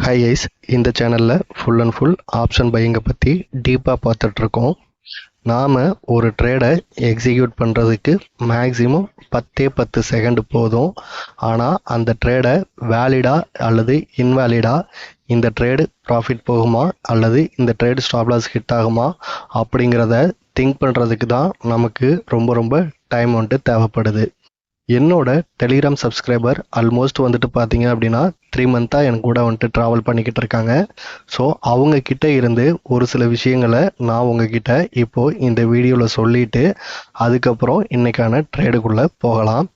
Hi guys, இந்த சேனலில் full and full option பையிங்கை பற்றி டீப்பாக பார்த்துட்ருக்கோம். நாம் ஒரு ட்ரேடை எக்ஸிக்யூட் பண்ணுறதுக்கு மேக்ஸிமம் 10 செகண்ட் போதும். ஆனால் அந்த ட்ரேடை வேலிடா அல்லது இன்வேலிடா, இந்த ட்ரேடு ப்ராஃபிட் போகுமா அல்லது இந்த ட்ரேடு ஸ்டாப் லாஸ் ஹிட் ஆகுமா அப்படிங்கிறத திங்க் பண்ணுறதுக்கு தான் நமக்கு ரொம்ப ரொம்ப டைம் வந்துட்டு தேவைப்படுது. என்னோட டெலிகிராம் சப்ஸ்கிரைபர் ஆல்மோஸ்ட் வந்துட்டு பார்த்தீங்க அப்படின்னா 3 மந்த்தாக என் கூட வந்துட்டு ட்ராவல் பண்ணிக்கிட்டு இருக்காங்க. ஸோ அவங்கக்கிட்ட இருந்து ஒரு சில விஷயங்களை நான் உங்ககிட்ட இப்போது இந்த வீடியோவில் சொல்லிவிட்டு அதுக்கப்புறம் இன்றைக்கான ட்ரேடுக்குள்ளே போகலாம்.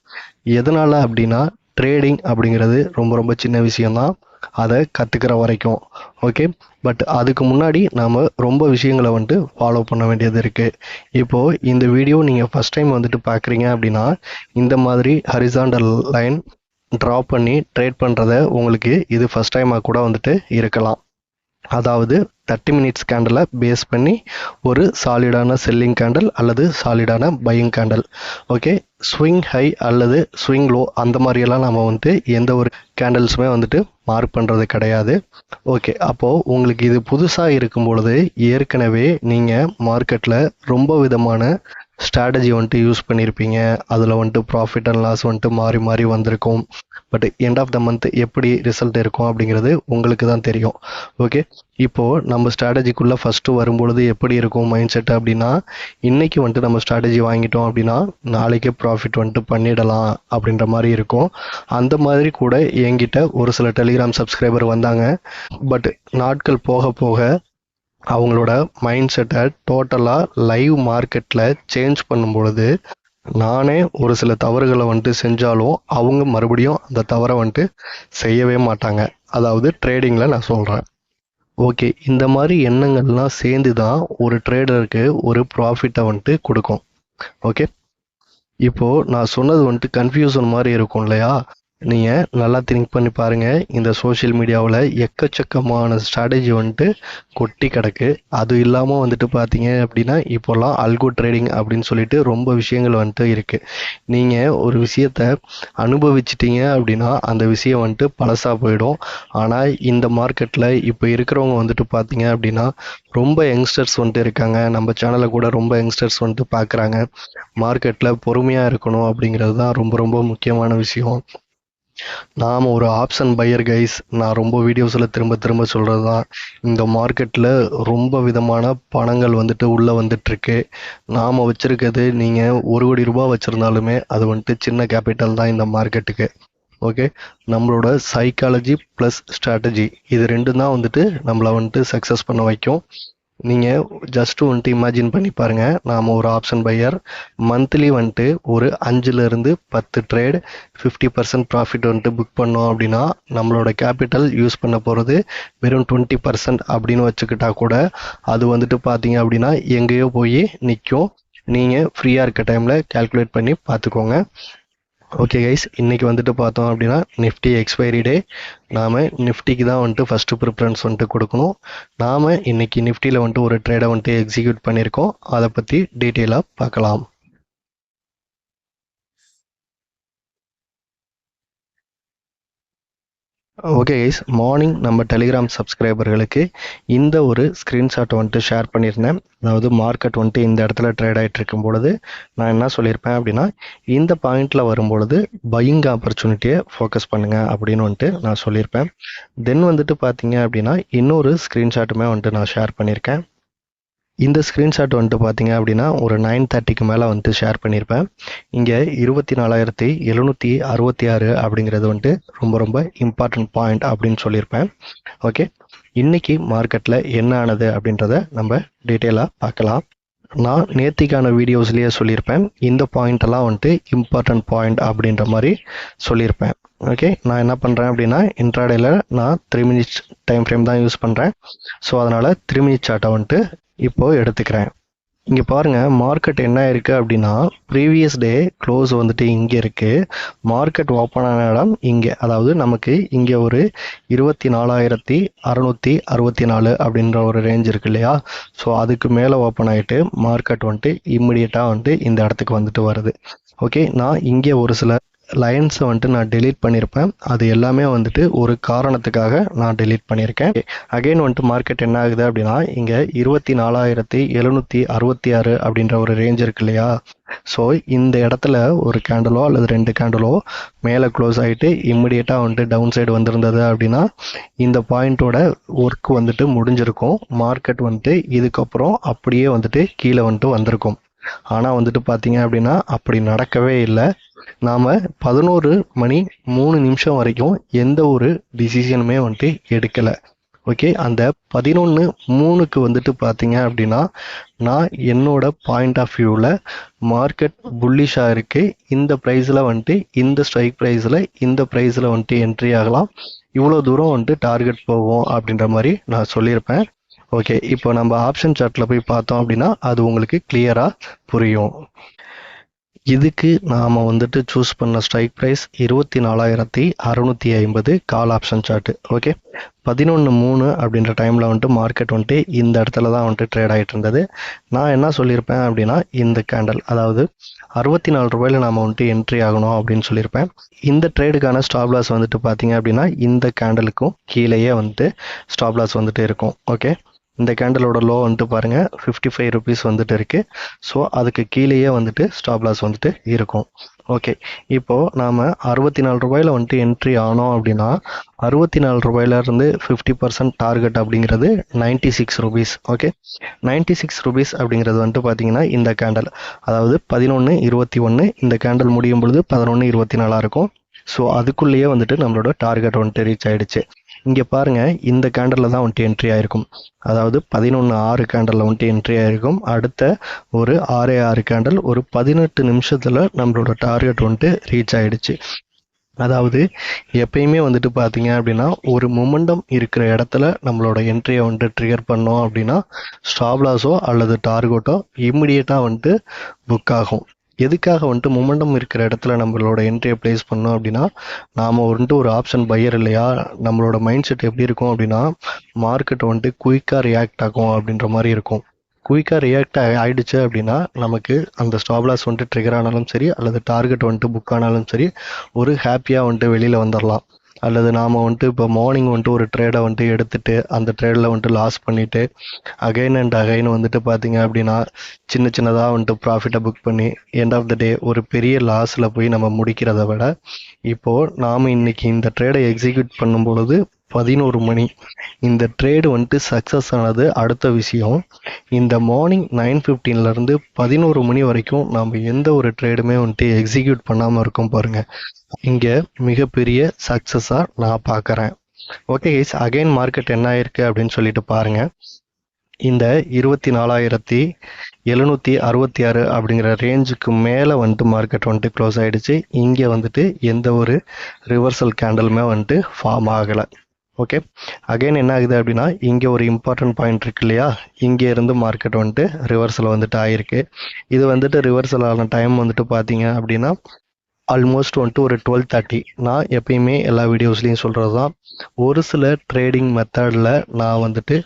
எதனால் அப்படின்னா, ட்ரேடிங் அப்படிங்கிறது ரொம்ப ரொம்ப சின்ன விஷயந்தான், அதை கற்றுக்கிற வரைக்கும். ஓகே, பட் அதுக்கு முன்னாடி நாம் ரொம்ப விஷயங்களை வந்துட்டு ஃபாலோ பண்ண வேண்டியது இருக்குது. இப்போது இந்த வீடியோ நீங்கள் ஃபஸ்ட் டைம் வந்துட்டு பார்க்குறீங்க அப்படின்னா, இந்த மாதிரி ஹரிசாண்டல் லைன் ட்ரா பண்ணி ட்ரேட் பண்ணுறத உங்களுக்கு இது ஃபஸ்ட் டைமாக கூட வந்துட்டு இருக்கலாம். அதாவது 30 மினிட்ஸ் கேண்டலை பேஸ் பண்ணி ஒரு சாலிடான செல்லிங் கேண்டல் அல்லது சாலிடான buying candle. Okay, swing high அல்லது ஸ்விங் லோ அந்த மாதிரியெல்லாம் நம்ம வந்துட்டு எந்த ஒரு கேண்டல்ஸுமே வந்துட்டு மார்க் பண்ணுறது கிடையாது. ஓகே, அப்போது உங்களுக்கு இது புதுசாக இருக்கும் பொழுது ஏற்கனவே நீங்கள் மார்க்கெட்டில் ரொம்ப விதமான ஸ்ட்ராட்டஜி வந்துட்டு யூஸ் பண்ணியிருப்பீங்க. அதில் வந்துட்டு ப்ராஃபிட் அண்ட் லாஸ் வந்துட்டு மாறி மாறி வந்திருக்கும். But end of the month எப்படி ரிசல்ட் இருக்கும் அப்படிங்கிறது உங்களுக்கு தான் தெரியும். ஓகே, இப்போது நம்ம ஸ்ட்ராட்டஜிக்குள்ளே ஃபஸ்ட்டு வரும்பொழுது எப்படி இருக்கும் மைண்ட் செட் அப்படின்னா, இன்றைக்கி வந்துட்டு நம்ம ஸ்ட்ராட்டஜி வாங்கிட்டோம் அப்படின்னா நாளைக்கே ப்ராஃபிட் வந்துட்டு பண்ணிடலாம் அப்படின்ற மாதிரி இருக்கும். அந்த மாதிரி கூட என்கிட்ட ஒரு சில டெலிகிராம் சப்ஸ்கிரைபர் வந்தாங்க. பட் நாட்கள் போக போக அவங்களோட மைண்ட் செட்டை டோட்டலாக லைவ் மார்க்கெட்டில் சேஞ்ச் பண்ணும் பொழுது நானே ஒரு சில தவறுகளை வந்துட்டு செஞ்சாலும் அவங்க மறுபடியும் அந்த தவறை வந்துட்டு செய்யவே மாட்டாங்க. அதாவது ட்ரேடிங்கில் நான் சொல்கிறேன். ஓகே, இந்த மாதிரி எண்ணங்கள்லாம் சேர்ந்து தான் ஒரு ட்ரேடருக்கு ஒரு ப்ராஃபிட்டை வந்துட்டு கொடுக்கும். ஓகே, இப்போது நான் சொன்னது வந்துட்டு கன்ஃபியூஷன் மாதிரி இருக்கும் இல்லையா? நீங்கள் நல்லா திங்க் பண்ணி பாருங்கள். இந்த சோஷியல் மீடியாவில் எக்கச்சக்கமான ஸ்ட்ராட்டஜி வந்துட்டு கொட்டி கிடக்கு. அது இல்லாமல் வந்துட்டு பார்த்தீங்க அப்படின்னா இப்போல்லாம் அல்கோ ட்ரேடிங் அப்படின்னு சொல்லிட்டு ரொம்ப விஷயங்கள் வந்துட்டு இருக்குது. நீங்கள் ஒரு விஷயத்தை அனுபவிச்சிட்டிங்க அப்படின்னா அந்த விஷயம் வந்துட்டு பழசாக போயிடும். ஆனால் இந்த மார்க்கெட்டில் இப்போ இருக்கிறவங்க வந்துட்டு பார்த்தீங்க அப்படின்னா ரொம்ப யங்ஸ்டர்ஸ் வந்துட்டு இருக்காங்க. நம்ம சேனலில் கூட ரொம்ப யங்ஸ்டர்ஸ் வந்துட்டு பார்க்குறாங்க. மார்க்கெட்டில் பொறுமையாக இருக்கணும் அப்படிங்கிறது தான் ரொம்ப ரொம்ப முக்கியமான விஷயம். நாம் ஒரு ஆப்ஷன் பையர் கைஸ். நான் ரொம்ப வீடியோஸில் திரும்ப திரும்ப சொல்கிறது தான், இந்த மார்க்கெட்டில் ரொம்ப விதமான பணங்கள் வந்துட்டு உள்ளே வந்துட்டுருக்கு. நாம் வச்சுருக்கிறது நீங்கள் 1 கோடி ரூபாய் வச்சுருந்தாலுமே அது வந்துட்டு சின்ன கேபிட்டல் தான் இந்த மார்க்கெட்டுக்கு. ஓகே, நம்மளோட சைக்காலஜி ப்ளஸ் ஸ்ட்ராட்டஜி இது ரெண்டும் தான் வந்துட்டு நம்மளை வந்துட்டு சக்ஸஸ் பண்ண வைக்கும். நீங்கள் ஜஸ்ட்டு வந்துட்டு இமேஜின் பண்ணி பாருங்கள், நாம் ஒரு ஆப்ஷன் பையர் மந்த்லி வந்துட்டு ஒரு 5லேருந்து 10 ட்ரேட் 50% ப்ராஃபிட் வந்துட்டு புக் பண்ணோம் அப்படின்னா நம்மளோட கேபிட்டல் யூஸ் பண்ண போகிறது வெறும் 20% அப்படின்னு வச்சுக்கிட்டா கூட அது வந்துட்டு பார்த்தீங்க அப்படின்னா எங்கேயோ போய் நிற்கும். நீங்கள் ஃப்ரீயாக இருக்க டைமில் கால்குலேட் பண்ணி பார்த்துக்கோங்க. ஓகே கைஸ், இன்றைக்கி வந்துட்டு பார்த்தோம் அப்படின்னா நிஃப்டி எக்ஸ்பைரி டே. நாம் நிஃப்டிக்கு தான் வந்துட்டு ஃபஸ்ட்டு ப்ரிஃபரன்ஸ் வந்துட்டு கொடுக்கணும். நாம் இன்றைக்கி நிஃப்டியில் வந்துட்டு ஒரு ட்ரேடை வந்துட்டு எக்ஸிக்யூட் பண்ணியிருக்கோம். அதை பற்றி டீட்டெயிலாக பார்க்கலாம். ஓகே கைஸ், மார்னிங் நம்ம டெலிகிராம் சப்ஸ்கிரைபர்களுக்கு இந்த ஒரு ஸ்க்ரீன்ஷாட்டை வந்துட்டு ஷேர் பண்ணியிருந்தேன். அதாவது மார்க்கெட் வந்துட்டு இந்த இடத்துல ட்ரேட் ஆகிட்டு இருக்கும் பொழுது நான் என்ன சொல்லியிருப்பேன் அப்படின்னா, இந்த பாயிண்டில் வரும்பொழுது பையிங் ஆப்பர்ச்சுனிட்டியை ஃபோக்கஸ் பண்ணுங்கள் அப்படின்னு வந்துட்டு நான் சொல்லியிருப்பேன். தென் வந்துட்டு பார்த்தீங்க அப்படின்னா இன்னொரு ஸ்க்ரீன்ஷாட்டுமே வந்துட்டு நான் ஷேர் பண்ணியிருக்கேன். இந்த ஸ்க்ரீன்ஷாட் வந்துட்டு பார்த்தீங்க அப்படின்னா ஒரு 9:30க்கு மேலே வந்துட்டு ஷேர் பண்ணியிருப்பேன். இங்கே 24,766 அப்படிங்கிறது வந்துட்டு ரொம்ப ரொம்ப இம்பார்ட்டன்ட் பாயிண்ட் அப்படின்னு சொல்லியிருப்பேன். ஓகே, இன்றைக்கி மார்க்கெட்டில் என்ன ஆனது அப்படின்றத நம்ம டீட்டெயிலாக பார்க்கலாம். நான் நேத்திக்கான வீடியோஸ்லேயே சொல்லியிருப்பேன், இந்த பாயிண்டெல்லாம் வந்துட்டு இம்பார்ட்டன்ட் பாயிண்ட் அப்படின்ற மாதிரி சொல்லியிருப்பேன். ஓகே, நான் என்ன பண்ணுறேன் அப்படின்னா இன்ட்ராடேயில் நான் 3 மினிட்ஸ் டைம் ஃப்ரேம் தான் யூஸ் பண்ணுறேன். ஸோ அதனால் 3 மினிட்ஸ் சார்ட்டை வந்துட்டு இப்போது எடுத்துக்கிறேன். இங்கே பாருங்கள், மார்க்கெட் என்ன இருக்குது அப்படின்னா ப்ரீவியஸ் டே க்ளோஸ் வந்துட்டு இங்கே இருக்குது. மார்க்கெட் ஓப்பன் ஆன இடம் இங்கே, அதாவது நமக்கு இங்கே ஒரு 24,664 அப்படின்ற ஒரு ரேஞ்ச் இருக்கு இல்லையா? ஸோ அதுக்கு மேலே ஓப்பன் ஆகிட்டு மார்க்கெட் வந்துட்டு இம்மிடியட்டாக வந்துட்டு இந்த இடத்துக்கு வந்துட்டு வருது. ஓகே, நான் இங்கே ஒரு சில லைன்ஸை வந்துட்டு நான் டெலீட் பண்ணியிருப்பேன். அது எல்லாமே வந்துட்டு ஒரு காரணத்துக்காக நான் டெலீட் பண்ணியிருக்கேன். அகைன் வந்துட்டு மார்க்கெட் என்ன ஆகுது அப்படின்னா, இங்கே 24,766 அப்படின்ற ஒரு ரேஞ்ச் இருக்கு இல்லையா? ஸோ இந்த இடத்துல ஒரு கேண்டலோ அல்லது 2 கேண்டலோ மேலே க்ளோஸ் ஆகிட்டு இம்மிடியேட்டாக வந்துட்டு டவுன் சைடு வந்திருந்தது அப்படின்னா இந்த பாயிண்ட்டோட ஒர்க் வந்துட்டு முடிஞ்சிருக்கும். மார்க்கெட் வந்துட்டு இதுக்கப்புறம் அப்படியே வந்துட்டு கீழே வந்துட்டு வந்திருக்கும். ஆனால் வந்துட்டு பார்த்தீங்க அப்படின்னா அப்படி நடக்கவே இல்லை. நாம் 11:03 வரைக்கும் எந்த ஒரு டிசிஷனுமே வந்துட்டு எடுக்கலை. ஓகே, அந்த 11:03 வந்துட்டு பார்த்தீங்க அப்படின்னா நான் என்னோட பாயிண்ட் ஆஃப் வியூவில் மார்க்கெட் புல்லிஷாக இருக்குது, இந்த ப்ரைஸில் வந்துட்டு இந்த ஸ்ட்ரைக் ப்ரைஸில் இந்த ப்ரைஸில் வந்துட்டு என்ட்ரி ஆகலாம், இவ்வளோ தூரம் வந்துட்டு டார்கெட் போவோம் அப்படின்ற மாதிரி நான் சொல்லியிருப்பேன். ஓகே, இப்போ நம்ம ஆப்ஷன் சார்ட்டில் போய் பார்த்தோம் அப்படின்னா அது உங்களுக்கு கிளியராக புரியும். இதுக்கு நாம் வந்துட்டு சூஸ் பண்ண strike price 24,650 call option chart. Okay, 11:03 அப்படின்ற டைமில் வந்துட்டு மார்க்கெட் வந்துட்டு இந்த இடத்துல தான் வந்துட்டு ட்ரேட் ஆகிட்டு இருந்தது. நான் என்ன சொல்லியிருப்பேன் அப்படின்னா, இந்த கேண்டல் அதாவது 64 ரூபாயில் நாம் வந்துட்டு என்ட்ரி ஆகணும் அப்படின்னு சொல்லியிருப்பேன். இந்த ட்ரேடுக்கான ஸ்டாப் லாஸ் வந்துட்டு பார்த்தீங்க அப்படின்னா இந்த கேண்டலுக்கும் கீழேயே வந்துட்டு ஸ்டாப் லாஸ் வந்துட்டு இருக்கும். ஓகே, இந்த கேண்டலோட லோ வந்துட்டு பாருங்கள் 55 ருபீஸ் வந்துட்டு இருக்குது. ஸோ அதுக்கு கீழேயே வந்துட்டு ஸ்டாப் லாஸ் வந்துட்டு இருக்கும். ஓகே, இப்போது நாம் 64 ரூபாயில் வந்துட்டு என்ட்ரி ஆனோம் அப்படின்னா 64 ரூபாயிலேருந்து 50% டார்கெட் அப்படிங்கிறது 96 ருபீஸ். ஓகே, 96 ருபீஸ் அப்படிங்கிறது வந்துட்டு பார்த்தீங்கன்னா இந்த கேண்டல் அதாவது 11:21 இந்த கேண்டல் முடியும் பொழுது 11:24 இருக்கும். ஸோ அதுக்குள்ளேயே வந்துட்டு நம்மளோட டார்கெட் வந்துட்டு ரீச் ஆகிடுச்சு. இங்கே பாருங்கள், இந்த கேண்டலில் தான் வந்துட்டு என்ட்ரி ஆகிருக்கும், அதாவது 11:06 கேண்டலில் வந்துட்டு என்ட்ரி ஆகிருக்கும். அடுத்த ஒரு 6 கேண்டல் ஒரு 18 நிமிஷத்தில் நம்மளோட டார்கெட் வந்துட்டு ரீச் ஆகிடுச்சு. அதாவது எப்பயுமே வந்துட்டு பார்த்தீங்க அப்படின்னா ஒரு மொமெண்டம் இருக்கிற இடத்துல நம்மளோட என்ட்ரியை வந்துட்டு ட்ரிகர் பண்ணோம் அப்படின்னா ஸ்டாப் லாஸோ அல்லது டார்கெட்டோ இம்மிடியேட்டாக வந்துட்டு புக் ஆகும். எதுக்காக வந்துட்டு மொமெண்டம் இருக்கிற இடத்துல நம்மளோட என்ட்ரியை ப்ளேஸ் பண்ணோம் அப்படின்னா, நாம் வந்துட்டு ஒரு ஆப்ஷன் பையர் இல்லையா, நம்மளோட மைண்ட் செட் எப்படி இருக்கும் அப்படின்னா மார்க்கெட் வந்துட்டு குயிக்காக ரியாக்ட் ஆகும் அப்படின்ற மாதிரி இருக்கும். குயிக்காக ரியாக்ட் ஆகிடுச்சு அப்படின்னா நமக்கு அந்த ஸ்டாப் லாஸ் வந்துட்டு ட்ரிகர் ஆனாலும் சரி அல்லது டார்கெட் வந்துட்டு புக் ஆனாலும் சரி ஒரு ஹாப்பியாக வந்துட்டு வெளியில் வந்துடலாம். அல்லது நாம் வந்துட்டு இப்போ மார்னிங் வந்துட்டு ஒரு ட்ரேடை வந்துட்டு எடுத்துகிட்டு அந்த ட்ரேடில் வந்துட்டு லாஸ் பண்ணிவிட்டு அகைன் அண்ட் அகைன் வந்துட்டு பார்த்தீங்க அப்படின்னா சின்னதாக வந்துட்டு ப்ராஃபிட்டை புக் பண்ணி எண்ட் ஆஃப் த டே ஒரு பெரிய லாஸில் போய் நம்ம முடிக்கிறத விட இப்போது நாம் இன்றைக்கி இந்த ட்ரேடை எக்ஸிக்யூட் பண்ணும் பொழுது 11 மணி இந்த ட்ரேடு வந்துட்டு சக்ஸஸ் ஆனது அடுத்த விஷயம். இந்த மார்னிங் 9:15 11 மணி வரைக்கும் நம்ம எந்த ஒரு ட்ரேடுமே வந்துட்டு எக்ஸிக்யூட் பண்ணாமல் இருக்கோம் பாருங்கள், இங்கே மிகப்பெரிய சக்ஸஸாக நான் பார்க்குறேன். ஓகே கைஸ், அகைன் மார்க்கெட் என்ன ஆயிருக்கு அப்படின்னு சொல்லிட்டு பாருங்கள். இந்த 24,766 அப்படிங்கிற ரேஞ்சுக்கு மேலே வந்துட்டு மார்க்கெட் வந்துட்டு க்ளோஸ் ஆகிடுச்சு. இங்கே வந்துட்டு எந்த ஒரு ரிவர்சல் கேண்டலுமே வந்துட்டு ஃபார்ம் ஆகலை. ஓகே, அகைன் என்ன ஆகுது அப்படின்னா இங்கே ஒரு இம்பார்ட்டன்ட் பாயிண்ட் இருக்கு இல்லையா, இங்கே இருந்து மார்க்கெட் வந்துட்டு ரிவர்சல் வந்துட்டு ஆகிருக்கு. இது வந்துட்டு ரிவர்சல் ஆன டைம் வந்துட்டு பார்த்தீங்க அப்படின்னா ஆல்மோஸ்ட் வந்துட்டு ஒரு 12:30. நான் எப்பயுமே எல்லா வீடியோஸ்லையும் சொல்கிறது தான், ஒரு சில ட்ரேடிங் மெத்தடில் நான் வந்துட்டு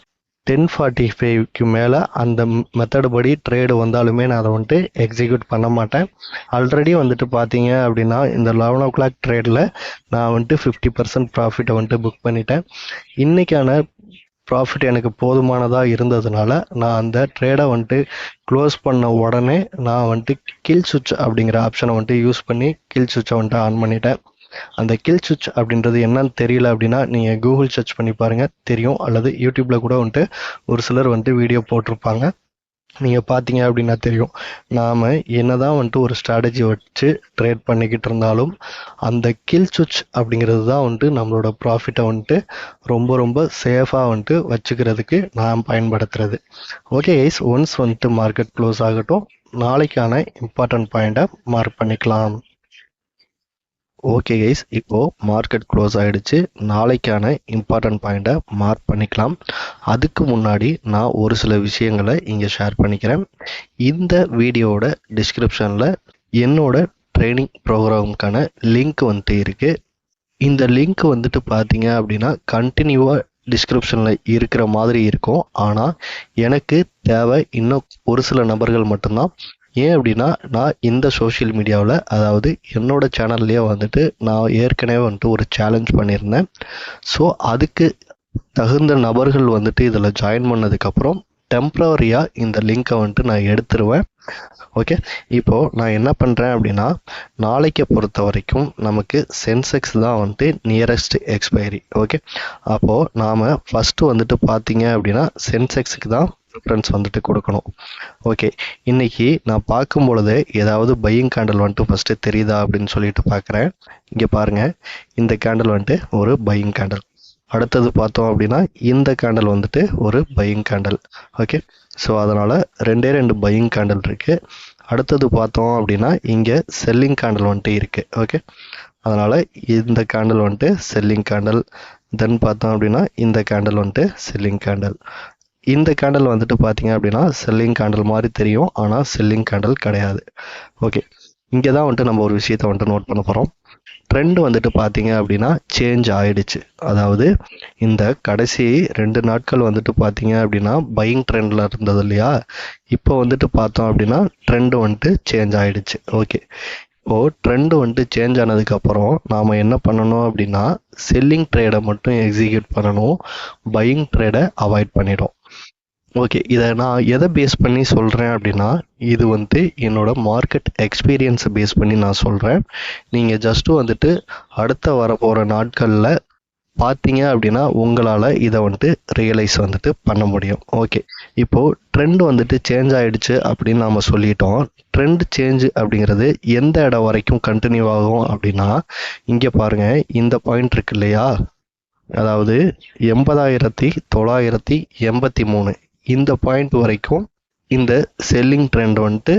10:45க்கு மேலே அந்த மெத்தடு படி ட்ரேடு வந்தாலுமே நான் அதை வந்துட்டு எக்ஸிக்யூட் பண்ண மாட்டேன். ஆல்ரெடி வந்துட்டு பார்த்தீங்க அப்படின்னா இந்த 11 o'clock ட்ரேடில் நான் வந்துட்டு 50% ப்ராஃபிட்டை வந்துட்டு புக் பண்ணிட்டேன். இன்றைக்கான ப்ராஃபிட் எனக்கு போதுமானதாக இருந்ததுனால நான் அந்த ட்ரேடை வந்துட்டு க்ளோஸ் பண்ண உடனே நான் வந்துட்டு கில் சுவிட்ச் அப்படிங்கிற ஆப்ஷனை வந்துட்டு யூஸ் பண்ணி கில் சுவிட்சை வந்துட்டு ஆன் பண்ணிட்டேன். அந்த கில் சுவிட்ச் அப்படின்றது என்னன்னு தெரியல அப்படின்னா நீங்கள் கூகுள் சர்ச் பண்ணி பாருங்கள் தெரியும், அல்லது யூடியூப்பில் கூட வந்துட்டு ஒரு சிலர் வந்துட்டு வீடியோ போட்டிருப்பாங்க, நீங்கள் பார்த்தீங்க அப்படின்னா தெரியும். நாம் என்ன தான் வந்துட்டு ஒரு ஸ்ட்ராட்டஜி வச்சு ட்ரேட் பண்ணிக்கிட்டு இருந்தாலும் அந்த கில் சுவிட்ச் அப்படிங்கிறது தான் வந்துட்டு நம்மளோட ப்ராஃபிட்டை வந்துட்டு ரொம்ப ரொம்ப சேஃபாக வந்துட்டு வச்சுக்கிறதுக்கு நான் பயன்படுத்துறது. ஓகே கைஸ், ஒன்ஸ் வந்துட்டு மார்க்கெட் க்ளோஸ் ஆகட்டும், நாளைக்கான இம்பார்ட்டன்ட் பாயிண்ட்டை மார்க் பண்ணிக்கலாம். ஓகே கைஸ், இப்போது மார்க்கெட் க்ளோஸ் ஆகிடுச்சு, நாளைக்கான இம்பார்ட்டன்ட் பாயிண்ட்டை மார்க் பண்ணிக்கலாம். அதுக்கு முன்னாடி நான் ஒரு சில விஷயங்களை இங்கே ஷேர் பண்ணிக்கிறேன். இந்த வீடியோவோட டிஸ்கிரிப்ஷனில் என்னோட ட்ரைனிங் ப்ரோக்ராமுக்கான லிங்க் வந்துட்டு இருக்குது. இந்த லிங்க் வந்துட்டு பார்த்தீங்க அப்படின்னா கண்டினியூவாக டிஸ்கிரிப்ஷனில் இருக்கிற மாதிரி இருக்கும். ஆனால் எனக்கு தேவை இன்னும் ஒரு சில நபர்கள் மட்டும்தான் ஏன் அப்படின்னா நான் இந்த சோஷியல் மீடியாவில் அதாவது என்னோட சேனல்லையே வந்துட்டு நான் ஏற்கனவே வந்துட்டு ஒரு சேலஞ்ச் பண்ணியிருந்தேன். ஸோ அதுக்கு தகுந்த நபர்கள் வந்துட்டு இதில் ஜாயின் பண்ணதுக்கப்புறம் டெம்ப்ரவரியாக இந்த லிங்க்கை வந்துட்டு நான் எடுத்துருவேன். ஓகே, இப்போது நான் என்ன பண்ணுறேன் அப்படின்னா நாளைக்கு பொறுத்த வரைக்கும் நமக்கு சென்செக்ஸ் தான் வந்துட்டு நியரஸ்ட் எக்ஸ்பைரி. ஓகே, அப்போது நாம் ஃபஸ்ட்டு வந்துட்டு பார்த்தீங்க அப்படின்னா சென்செக்ஸுக்கு தான் ப்ரிஃபரன்ஸ் வந்துட்டு கொடுக்கணும். ஓகே, இன்னைக்கு நான் பார்க்கும் பொழுது ஏதாவது பையிங் கேண்டில் வந்துட்டு ஃபஸ்ட்டு தெரியுதா அப்படின்னு சொல்லிட்டு பார்க்குறேன். இங்கே பாருங்கள், இந்த கேண்டில் வந்துட்டு ஒரு பையிங் கேண்டில். அடுத்தது பார்த்தோம் அப்படின்னா இந்த கேண்டில் வந்துட்டு ஒரு பையிங் கேண்டில். ஓகே, ஸோ அதனால் ரெண்டு பையிங் கேண்டில் இருக்குது. அடுத்தது பார்த்தோம் அப்படின்னா இங்கே செல்லிங் கேண்டில் வந்துட்டு இருக்குது. ஓகே, அதனால் இந்த கேண்டில் வந்துட்டு செல்லிங் கேண்டில். தென் பார்த்தோம் அப்படின்னா இந்த கேண்டில் வந்துட்டு செல்லிங் கேண்டில். இந்த கேண்டில் வந்துட்டு பார்த்தீங்க அப்படின்னா செல்லிங் கேண்டில் மாதிரி தெரியும், ஆனால் செல்லிங் கேண்டில் கிடையாது. ஓகே, இங்கே தான் வந்துட்டு நம்ம ஒரு விஷயத்தை வந்துட்டு நோட் பண்ண போகிறோம். ட்ரெண்ட் வந்துட்டு பார்த்தீங்க அப்படின்னா சேஞ்ச் ஆகிடுச்சு. அதாவது இந்த கடைசி 2 நாட்கள் வந்துட்டு பார்த்தீங்க அப்படின்னா பையிங் ட்ரெண்டில் இருந்தது இல்லையா, இப்போ வந்துட்டு பார்த்தோம் அப்படின்னா ட்ரெண்டு வந்துட்டு சேஞ்ச் ஆகிடுச்சு. ஓகே, இப்போது ட்ரெண்டு வந்துட்டு சேஞ்ச் ஆனதுக்கப்புறம் நாம் என்ன பண்ணணும் அப்படின்னா செல்லிங் ட்ரேடை மட்டும் எக்ஸிக்யூட் பண்ணணும், பையிங் ட்ரேடை அவாய்ட் பண்ணிடும். ஓகே, இதை நான் எதை பேஸ் பண்ணி சொல்கிறேன் அப்படின்னா இது வந்துட்டு என்னோட மார்க்கெட் எக்ஸ்பீரியன்ஸை பேஸ் பண்ணி நான் சொல்கிறேன். நீங்கள் ஜஸ்ட்டு வந்துட்டு அடுத்த வரப்போகிற நாட்களில் பார்த்தீங்க அப்படின்னா உங்களால் இதை வந்துட்டு ரியலைஸ் வந்துட்டு பண்ண முடியும். ஓகே, இப்போது ட்ரெண்ட் வந்துட்டு சேஞ்ச் ஆகிடுச்சு அப்படின்னு நாம் சொல்லிட்டோம். ட்ரெண்ட் சேஞ்ச் அப்படிங்கிறது எந்த இடம் வரைக்கும் கண்டினியூ ஆகும் அப்படின்னா இங்கே பாருங்கள், இந்த பாயிண்ட் இருக்கு இல்லையா, அதாவது 80,983 இந்த பாயிண்ட் வரைக்கும் இந்த செல்லிங் ட்ரெண்ட் வந்துட்டு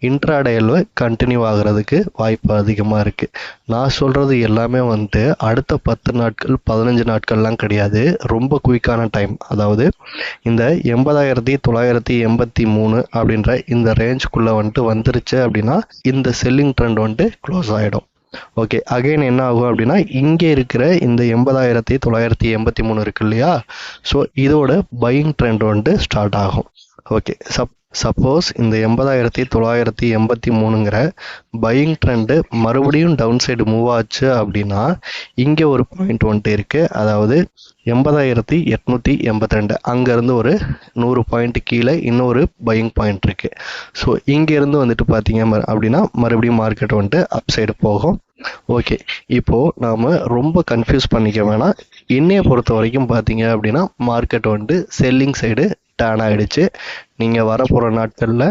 இன்ட்ராடேயில் கண்டினியூ ஆகிறதுக்கு வாய்ப்பு அதிகமாக இருக்குது. நான் சொல்கிறது எல்லாமே வந்துட்டு அடுத்த 10 நாட்கள் 15 நாட்கள்லாம் கிடையாது, ரொம்ப குயிக்கான டைம். அதாவது இந்த 80,983 அப்படின்ற இந்த ரேஞ்சுக்குள்ளே வந்துட்டு வந்துருச்சு அப்படின்னா இந்த செல்லிங் ட்ரெண்ட் வந்துட்டு க்ளோஸ் ஆகிடும். ஓகே, அகைன் என்ன ஆகும் அப்படின்னா இங்கே இருக்கிற இந்த 80,983 இருக்கு இல்லையா, ஸோ இதோட பையிங் ட்ரெண்ட் வந்துட்டு ஸ்டார்ட் ஆகும். ஓகே, சப்போஸ் இந்த 80,983ங்கிற பையிங் ட்ரெண்டு மறுபடியும் டவுன் சைடு மூவ் ஆச்சு அப்படின்னா இங்கே ஒரு பாயிண்ட் வந்துட்டு இருக்குது, அதாவது 80,882. அங்கேருந்து ஒரு 100 பாயிண்ட் கீழே இன்னொரு பையிங் பாயிண்ட் இருக்குது. ஸோ இங்கேருந்து வந்துட்டு பார்த்தீங்க அப்படின்னா மறுபடியும் மார்க்கெட் வந்துட்டு அப் சைடு போகும். ஓகே, இப்போது நாம் ரொம்ப கன்ஃபியூஸ் பண்ணிக்க வேணாம். என்னையை பொறுத்த வரைக்கும் பார்த்தீங்க அப்படின்னா மார்க்கெட் வந்துட்டு செல்லிங் சைடு டேர்ன் ஆகிடுச்சு. நீங்கள் வரப்போகிற நாட்களில்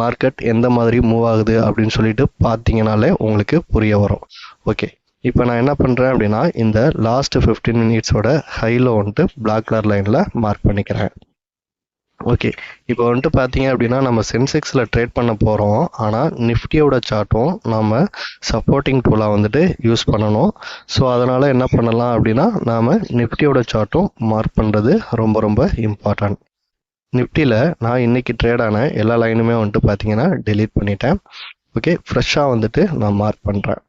மார்க்கெட் எந்த மாதிரி மூவ் ஆகுது அப்படின்னு சொல்லிட்டு பார்த்தீங்கனாலே உங்களுக்கு புரிய வரும். ஓகே, இப்போ நான் என்ன பண்ணுறேன் அப்படின்னா இந்த லாஸ்ட் 15 மினிட்ஸோட ஹையில் வந்துட்டு பிளாக் கலர் லைனில் மார்க் பண்ணிக்கிறேன். ஓகே, இப்போ வந்துட்டு பார்த்தீங்க அப்படின்னா நம்ம சென்செக்ஸில் ட்ரேட் பண்ண போகிறோம், ஆனால் நிஃப்டியோட சார்ட்டும் நம்ம சப்போர்ட்டிங் டூலாக வந்துட்டு யூஸ் பண்ணணும். ஸோ அதனால் என்ன பண்ணலாம் அப்படின்னா நாம் நிஃப்டியோட சார்ட்டும் மார்க் பண்ணுறது ரொம்ப ரொம்ப இம்பார்ட்டன்ட். நிஃப்டியில் நான் இன்றைக்கி ட்ரேடான எல்லா லைனுமே வந்துட்டு பார்த்தீங்கன்னா டெலீட் பண்ணிட்டேன். ஓகே, ஃப்ரெஷ்ஷாக வந்துட்டு நான் மார்க் பண்ணுறேன்.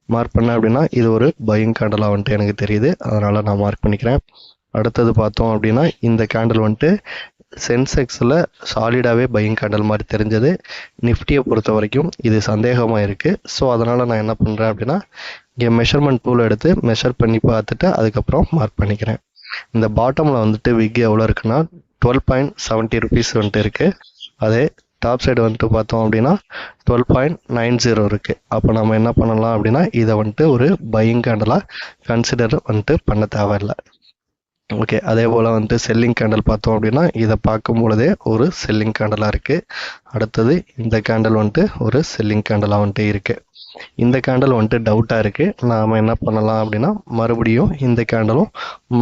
மார்க் பண்ணேன் அப்படின்னா இது ஒரு பையிங் கேண்டலாக வந்துட்டு எனக்கு தெரியுது, அதனால் நான் மார்க் பண்ணிக்கிறேன். அடுத்தது பார்த்தோம் அப்படின்னா இந்த கேண்டில் வந்துட்டு சென்செக்ஸில் சாலிடாகவே பையிங் கேண்டில் மாதிரி தெரிஞ்சது. நிஃப்டியை பொறுத்த வரைக்கும் இது சந்தேகமாக இருக்குது. ஸோ அதனால் நான் என்ன பண்ணுறேன் அப்படின்னா இங்கே மெஷர்மெண்ட் டூல் எடுத்து மெஷர் பண்ணி பார்த்துட்டு அதுக்கப்புறம் மார்க் பண்ணிக்கிறேன். இந்த பாட்டமில் வந்துட்டு விக் எவ்வளோ இருக்குன்னா 12.70 ருபீஸ் வந்துட்டு இருக்குது. அதே டாப் சைடு வந்துட்டு பார்த்தோம் அப்படின்னா 12.90 இருக்குது. அப்போ நம்ம என்ன பண்ணலாம் அப்படின்னா இதை வந்துட்டு ஒரு பையிங் கேண்டலாக கன்சிடர் வந்துட்டு பண்ண தேவையில்லை. ஓகே, அதே போல் வந்துட்டு செல்லிங் கேண்டில் பார்த்தோம் அப்படின்னா இதை பார்க்கும் பொழுதே ஒரு செல்லிங் கேண்டலாக இருக்குது. அடுத்தது இந்த கேண்டில் வந்துட்டு ஒரு செல்லிங் கேண்டலாக வந்துட்டு இருக்குது. இந்த கேண்டில் வந்துட்டு டவுட்டாக இருக்குது. நாம் என்ன பண்ணலாம் அப்படின்னா மறுபடியும் இந்த கேண்டலும்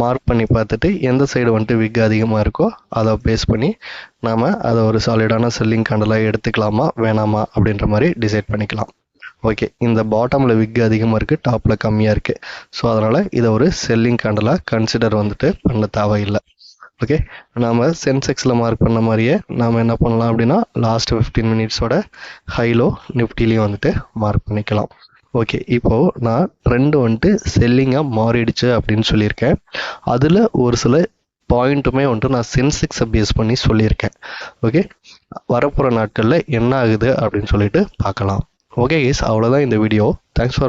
மார்க் பண்ணி பார்த்துட்டு எந்த சைடு வந்துட்டு விக் அதிகமாக இருக்கோ அதை பேஸ் பண்ணி நாம் அதை ஒரு சாலிடான செல்லிங் கேண்டலாக எடுத்துக்கலாமா வேணாமா அப்படின்ற மாதிரி டிசைட் பண்ணிக்கலாம். ஓகே, இந்த பாட்டமில் விக் அதிகமாக இருக்குது, டாப்பில் கம்மியாக இருக்குது. ஸோ அதனால் இதை ஒரு செல்லிங் கேண்டலாக கன்சிடர் வந்துட்டு பண்ண தேவையில்லை. ஓகே, நாம் சென்செக்ஸில் மார்க் பண்ண மாதிரியே நாம் என்ன பண்ணலாம் அப்படின்னா லாஸ்ட் 15 மினிட்ஸோட ஹைலோ நிஃப்டிலையும் வந்துட்டு மார்க் பண்ணிக்கலாம். ஓகே, இப்போது நான் ட்ரெண்டு வந்துட்டு செல்லிங்காக மாறிடுச்சு அப்படின்னு சொல்லியிருக்கேன். அதில் ஒரு சில பாயிண்ட்டுமே வந்துட்டு நான் சென்செக்ஸை பேஸ் பண்ணி சொல்லியிருக்கேன். ஓகே, வரப்போகிற நாட்களில் என்ன ஆகுது அப்படின்னு சொல்லிட்டு பார்க்கலாம். ஓகே கைஸ், அவ்வளோதான் இந்த வீடியோ. Thanks for